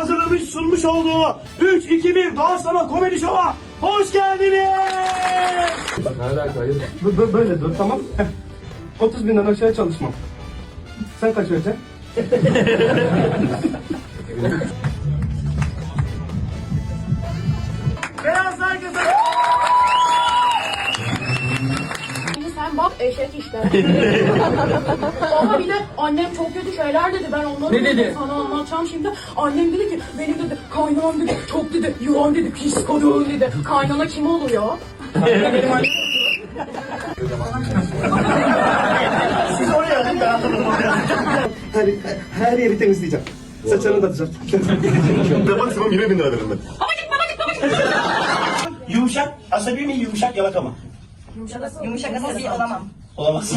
hazırlamış sunmuş olduğu 3, 2, 1 Doğaçlama Komedi Show'a hoş geldiniz. Ne alaka hayır? Böyle dur tamam. 30 binden aşağı çalışmam. Sen kaç vereceksin? Beyazlar kızı. Sen bak eşek işte. Ama bir de annem çok kötü şeyler dedi. Ben onları Ne dedi? sana anlatacağım şimdi. Annem dedi ki benim dedi kaynanam dedi çok dedi yılan dedi pis kadın dedi. Kaynana kim oluyor? Benim annem. Siz oraya alın ben anlamadım. Her yeri temizleyeceğim. Saçlarını da düzelt. Maksimum 20.000 lira veririm ben. Yumuşak, asabi mi yumuşak yalaka mı? Yumuşak asabi olamam. Olamaz.